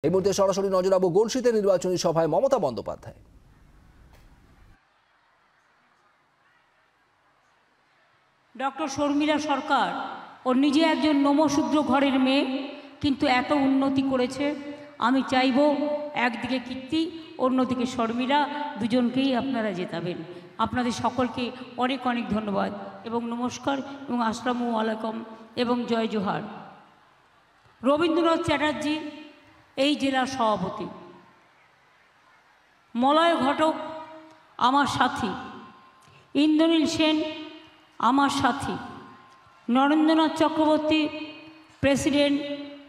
এই মুহূর্তে সরাসরি নজর রাখবো গলসিতে নির্বাচনী সভায় মমতা বন্দ্যোপাধ্যায়। ডক্টর শর্মিলা সরকার ও নিজে একজন নমশূদ্র ঘরের মেয়ে, কিন্তু এত উন্নতি করেছে। আমি চাইব একদিকে কীর্তি, অন্যদিকে শর্মিলা, দুজনকেই আপনারা জেতাবেন। আপনাদের সকলকে অনেক অনেক ধন্যবাদ এবং নমস্কার এবং আসসালামু আলাইকুম এবং জয় জোহার। রবীন্দ্রনাথ চ্যাটার্জি এই জেলার সভাপতি, মলয় ঘটক আমার সাথী, ইন্দ্রনীল সেন আমার সাথী, নরেন্দ্রনাথ চক্রবর্তী প্রেসিডেন্ট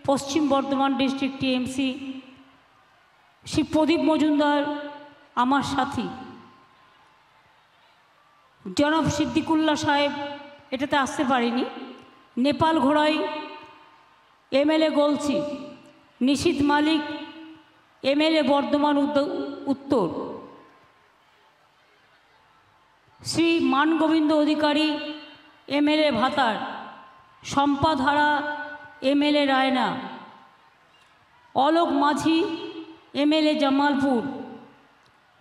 পশ্চিম বর্ধমান ডিস্ট্রিক্ট টিএমসি, শ্রী প্রদীপ মজুমদার আমার সাথী, জনাব সিদ্দিকুল্লাহ সাহেব এটাতে আসতে পারেনি, নেপাল ঘোড়াই এমএলএ গলসি, নিশীথ মালিক এমএলএ বর্ধমান উত্তর, শ্রী মানগোবিন্দ অধিকারী এমএলএ ভাতার, শম্পা ধারা MLA Raina, Alok Majhi MLA Jamalpur,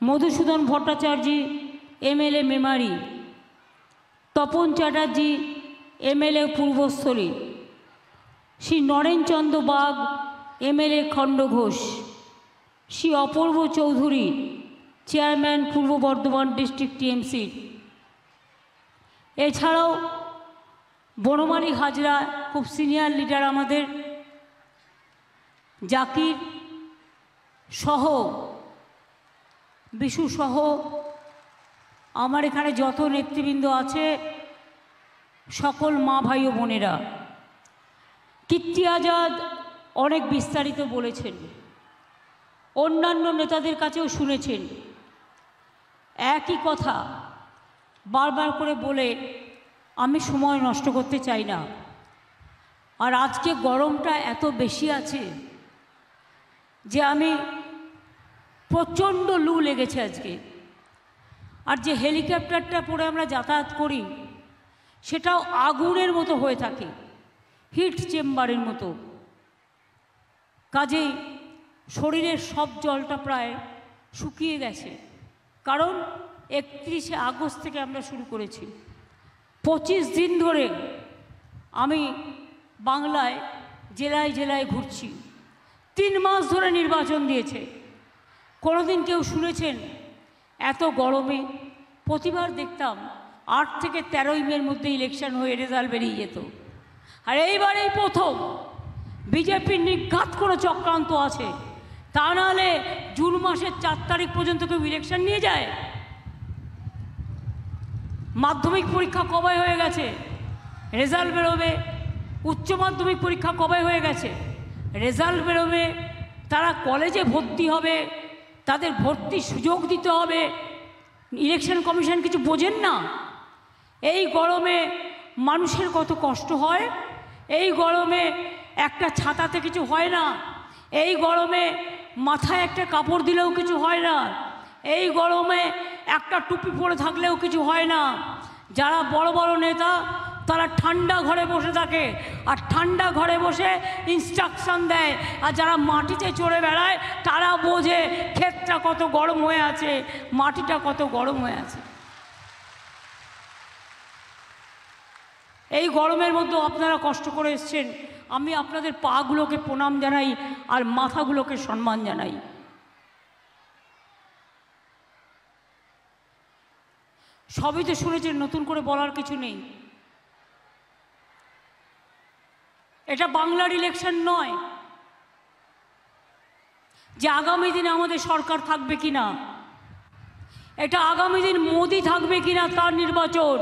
Madhusudan Bhattacharya MLA Memari, Tapan Chatterjee MLA Purbasthali, Shri Narenchandra Bag MLA Khandaghosh, Shri Apurba Chowdhury chairman Purba Bardhaman district TMC. এছাড়াও বনমালী হাজরা খুব সিনিয়র লিডার আমাদের, জাকির সহ বিশু সহ আমার এখানে যত নেতৃবৃন্দ আছে সকল মা ভাই ও বোনেরা। কীর্তি আজাদ অনেক বিস্তারিত বলেছেন, অন্যান্য নেতাদের কাছেও শুনেছেন। একই কথা বারবার করে বলে আমি সময় নষ্ট করতে চাই না। আর আজকে গরমটা এত বেশি আছে যে আমি প্রচণ্ড লু লেগেছে আজকে। আর যে হেলিকপ্টারটা পরে আমরা যাতায়াত করি সেটাও আগুনের মতো হয়ে থাকে, হিট চেম্বারের মতো। কাজেই শরীরের সব জলটা প্রায় শুকিয়ে গেছে, কারণ 31শে আগস্ট থেকে আমরা শুরু করেছি। 25 দিন ধরে আমি বাংলায় জেলায় জেলায় ঘুরছি। 3 মাস ধরে নির্বাচন দিয়েছে। কোনোদিন কেউ শুনেছেন এত গরমে? প্রতিবার দেখতাম 8 থেকে 13 মের মধ্যে ইলেকশন হয়ে রেজাল্ট বেরিয়ে যেত। আর এইবারেই প্রথম বিজেপির নিঘাত কোনো চক্রান্ত আছে, তা নাহলে জুন মাসের 4 তারিখ পর্যন্ত কেউ ইলেকশন নিয়ে যায়? মাধ্যমিক পরীক্ষা কবে হয়ে গেছে, রেজাল্ট বেরোবে। উচ্চ মাধ্যমিক পরীক্ষা কবে হয়ে গেছে, রেজাল্ট বেরোবে। তারা কলেজে ভর্তি হবে, তাদের ভর্তির সুযোগ দিতে হবে। ইলেকশন কমিশন কিছু বোঝেন না? এই গরমে মানুষের কত কষ্ট হয়। এই গরমে একটা ছাতাতে কিছু হয় না। এই গরমে মাথায় একটা কাপড় দিলেও কিছু হয় না। এই গরমে একটা টুপি পরে থাকলেও কিছু হয় না। যারা বড় বড় নেতা তারা ঠান্ডা ঘরে বসে থাকে, আর ঠান্ডা ঘরে বসে ইনস্ট্রাকশন দেয়। আর যারা মাটিতে চড়ে বেড়ায় তারা বোঝে ক্ষেতটা কত গরম হয়ে আছে, মাটিটা কত গরম হয়ে আছে। এই গরমের মধ্যে আপনারা কষ্ট করে এসছেন, আমি আপনাদের পাগুলোকে প্রণাম জানাই আর মাথাগুলোকে সম্মান জানাই। সবই তো শুনেছেন, নতুন করে বলার কিছু নেই। এটা বাংলার ইলেকশন নয় যে আগামী দিনে আমাদের সরকার থাকবে কিনা, এটা আগামী দিন মোদি থাকবে কিনা তার নির্বাচন।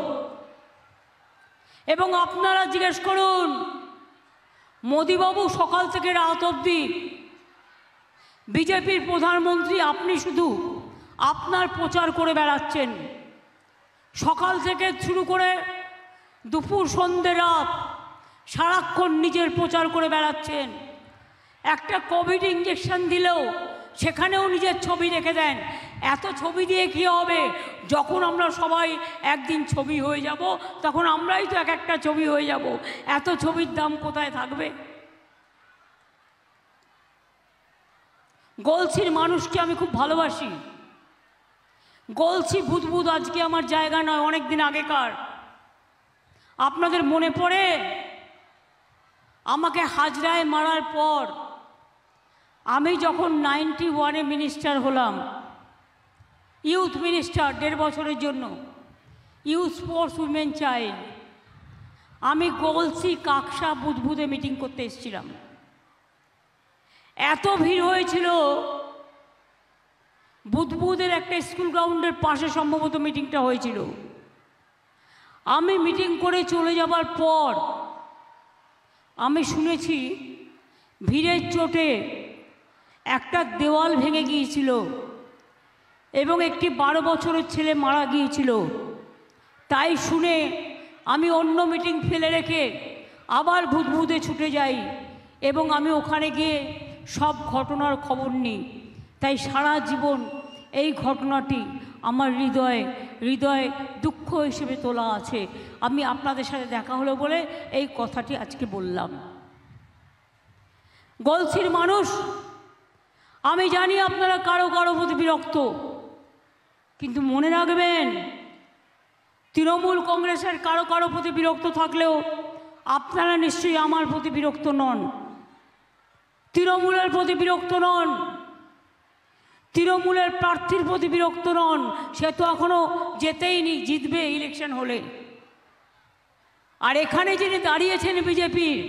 এবং আপনারা জিজ্ঞেস করুন, মোদিবাবু সকাল থেকে রাত অবধি বিজেপির প্রধানমন্ত্রী, আপনি শুধু আপনার প্রচার করে বেড়াচ্ছেন। সকাল থেকে শুরু করে দুপুর সন্ধ্যে রাত সারাক্ষণ নিজের প্রচার করে বেড়াচ্ছেন। একটা কোভিড ইঞ্জেকশন দিলেও সেখানেও নিজের ছবি রেখে দেন। এত ছবি দিয়ে কী হবে? যখন আমরা সবাই একদিন ছবি হয়ে যাব তখন আমরাই তো এক একটা ছবি হয়ে যাব। এত ছবির দাম কোথায় থাকবে? গলসির মানুষকে আমি খুব ভালোবাসি। গলসি বুদবুদ আজকে আমার জায়গা নয়, অনেক দিন আগেকার। আপনাদের মনে পড়ে আমাকে হাজরায় মারার পর আমি যখন 91-এ মিনিস্টার হলাম, ইউথ মিনিস্টার 1.5 বছরের জন্য, ইউথ স্পোর্টস উইমেন চাইল্ড, আমি গলসি কাকসা বুদবুদে মিটিং করতে এসেছিলাম। এত ভিড় হয়েছিল, বুদবুদের একটা স্কুল গ্রাউন্ডের পাশে সম্ভবত মিটিংটা হয়েছিল। আমি মিটিং করে চলে যাবার পর আমি শুনেছি ভিড়ের চোটে একটা দেওয়াল ভেঙে গিয়েছিল এবং একটি 12 বছরের ছেলে মারা গিয়েছিল। তাই শুনে আমি অন্য মিটিং ফেলে রেখে আবার বুদবুদে ছুটে যাই এবং আমি ওখানে গিয়ে সব ঘটনার খবর নিই। তাই সারা জীবন এই ঘটনাটি আমার হৃদয়ে দুঃখ হিসেবে তোলা আছে। আমি আপনাদের সাথে দেখা হলো বলে এই কথাটি আজকে বললাম। গলসির মানুষ, আমি জানি আপনারা কারো প্রতি বিরক্ত, কিন্তু মনে রাখবেন, তৃণমূল কংগ্রেসের কারো প্রতি বিরক্ত থাকলেও আপনারা নিশ্চয়ই আমার প্রতি বিরক্ত নন, তৃণমূলের প্রতি বিরক্ত নন, তৃণমূলের প্রার্থীর প্রতি বিরক্ত নন। সে তো এখনো যেতেই নি, জিতবে ইলেকশন হলে। আর এখানে যিনি দাঁড়িয়েছেন বিজেপির,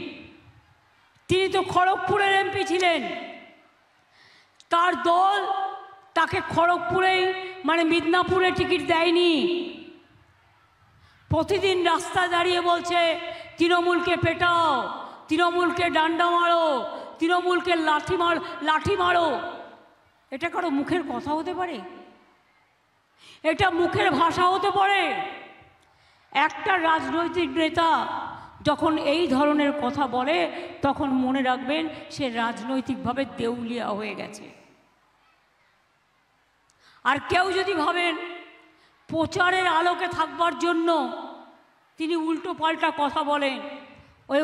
তিনি তো খড়গপুরের এমপি ছিলেন। তার দল তাকে খড়গপুরেই মিদনাপুরে টিকিট দেয়নি। প্রতিদিন রাস্তায় দাঁড়িয়ে বলছে তৃণমূলকে পেটাও, তৃণমূলকে ডান্ডা মারো, তৃণমূলকে লাঠি মারো। এটা কারো মুখের কথা হতে পারে? এটা মুখের ভাষা হতে পারে? একটা রাজনৈতিক নেতা যখন এই ধরনের কথা বলে তখন মনে রাখবেন সে রাজনৈতিকভাবে দেউলিয়া হয়ে গেছে। আর কেউ যদি ভাবেন প্রচারের আলোকে থাকবার জন্য তিনি উল্টো পাল্টা কথা বলেন,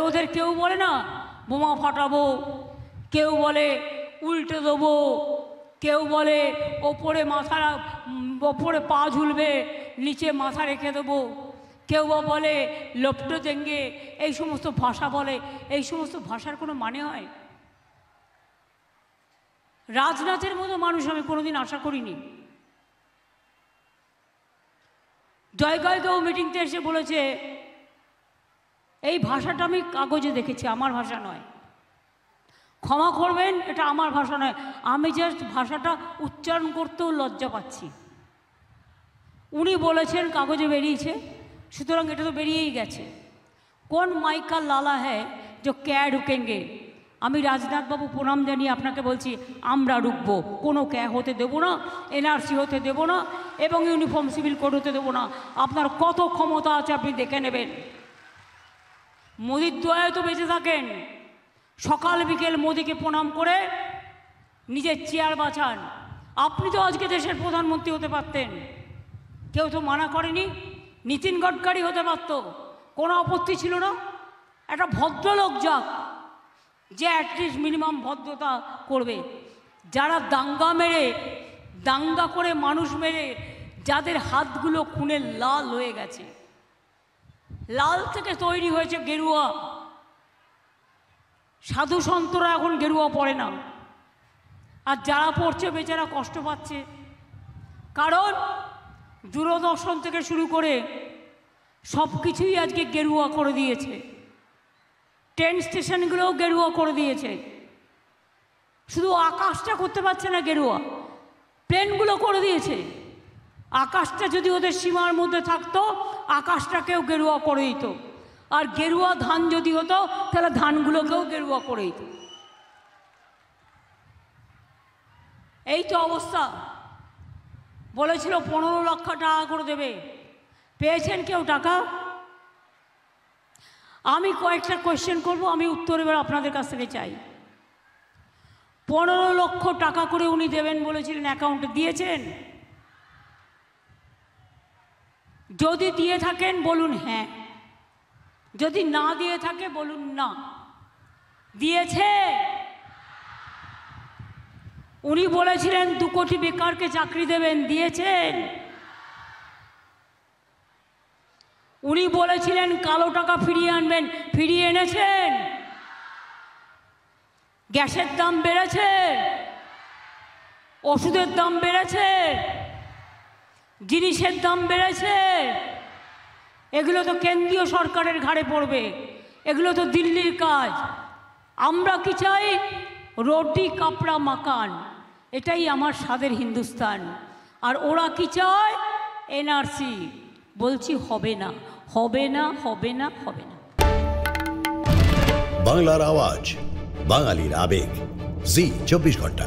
ওদের কেউ বলে না বোমা ফাটাবো, কেউ বলে উল্টে দেবো, কেউ বলে ওপরে পা ঝুলবে, নিচে মাথা রেখে দেবো, কেউ বা বলে লপটো দেঙ্গে, এই সমস্ত ভাষা বলে। এই সমস্ত ভাষার কোনো মানে হয়? রাজনাথের মতো মানুষ আমি কোনোদিন আশা করিনি। জয়গাইগাঁও মিটিংতে এসে বলেছে, এই ভাষাটা আমি কাগজে দেখেছি, আমার ভাষা নয়, ক্ষমা করবেন, এটা আমার ভাষা নয়, আমি জাস্ট ভাষাটা উচ্চারণ করতেও লজ্জা পাচ্ছি। উনি বলেছেন, কাগজে বেরিয়েছে, সুতরাং এটা তো বেরিয়েই গেছে। কোন মাইকা লালা হ্যায় যে ক্যা ঢুকেঙ্গে? আমি রাজনাথবাবু প্রণাম জানিয়ে আপনাকে বলছি, আমরা ঢুকবো, কোনো ক্যা হতে দেবো না, এনআরসি হতে দেবো না, এবং ইউনিফর্ম সিভিল কোড হতে দেবো না। আপনার কত ক্ষমতা আছে আপনি দেখে নেবেন। মোদির দয়ায় তো বেঁচে থাকেন, সকাল বিকেল মোদিকে প্রণাম করে নিজের চেয়ার বাঁচান। আপনি তো আজকে দেশের প্রধানমন্ত্রী হতে পারতেন, কেউ তো মানা করেনি। নীতিন গডকারি হতে পারত, কোনো আপত্তি ছিল না। একটা ভদ্রলোক যাক, যে অ্যাটলিস্ট মিনিমাম ভদ্রতা করবে। যারা দাঙ্গা করে মানুষ মেরে, যাদের হাতগুলো খুনে লাল হয়ে গেছে, লাল থেকে তৈরি হয়েছে গেরুয়া। সাধু সন্তরা এখন গেরুয়া পড়ে না, আর যারা পড়ছে বেচারা কষ্ট পাচ্ছে। কারণ দূরদর্শন থেকে শুরু করে সব কিছুই আজকে গেরুয়া করে দিয়েছে, ট্রেন স্টেশনগুলোও গেরুয়া করে দিয়েছে। শুধু আকাশটা করতে পারছে না গেরুয়া, প্লেনগুলো করে দিয়েছে। আকাশটা যদি ওদের সীমার মধ্যে থাকতো, আকাশটাকেও গেরুয়া করে দিত। আর গেরুয়া ধান যদি হতো, তাহলে ধানগুলোকেও গেরুয়া করে দিত। এই তো অবস্থা। বলেছিল 15 লক্ষ টাকা করে দেবে, পেয়েছেন কেউ টাকা? আমি কয়েকটা কোয়েশ্চেন করব, আমি উত্তর এবার আপনাদের কাছ থেকে চাই। 15 লক্ষ টাকা করে উনি দেবেন বলেছিলেন, অ্যাকাউন্টে দিয়েছেন? যদি দিয়ে থাকেন বলুন হ্যাঁ, যদি না দিয়ে থাকে বলুন না। দিয়েছে? উনি বলেছিলেন 2 কোটি বেকারকে চাকরি দেবেন, দিয়েছেন? উনি বলেছিলেন কালো টাকা ফিরিয়ে আনবেন, ফিরিয়ে এনেছেন? গ্যাসের দাম বেড়েছে, ওষুধের দাম বেড়েছে, জিনিসের দাম বেড়েছে। এগুলো তো কেন্দ্রীয় সরকারের ঘাড়ে পড়বে, এগুলো তো দিল্লির কাজ। আমরা কি চাই? রুটি কাপড়া মাকান, এটাই আমার স্বাদের হিন্দুস্তান। আর ওরা কি চায়? এনআরসি। বলছি হবে না, হবে না, হবে না, হবে না। বাংলার আওয়াজ, বাঙালির আবেগ, জি 24 ঘন্টা।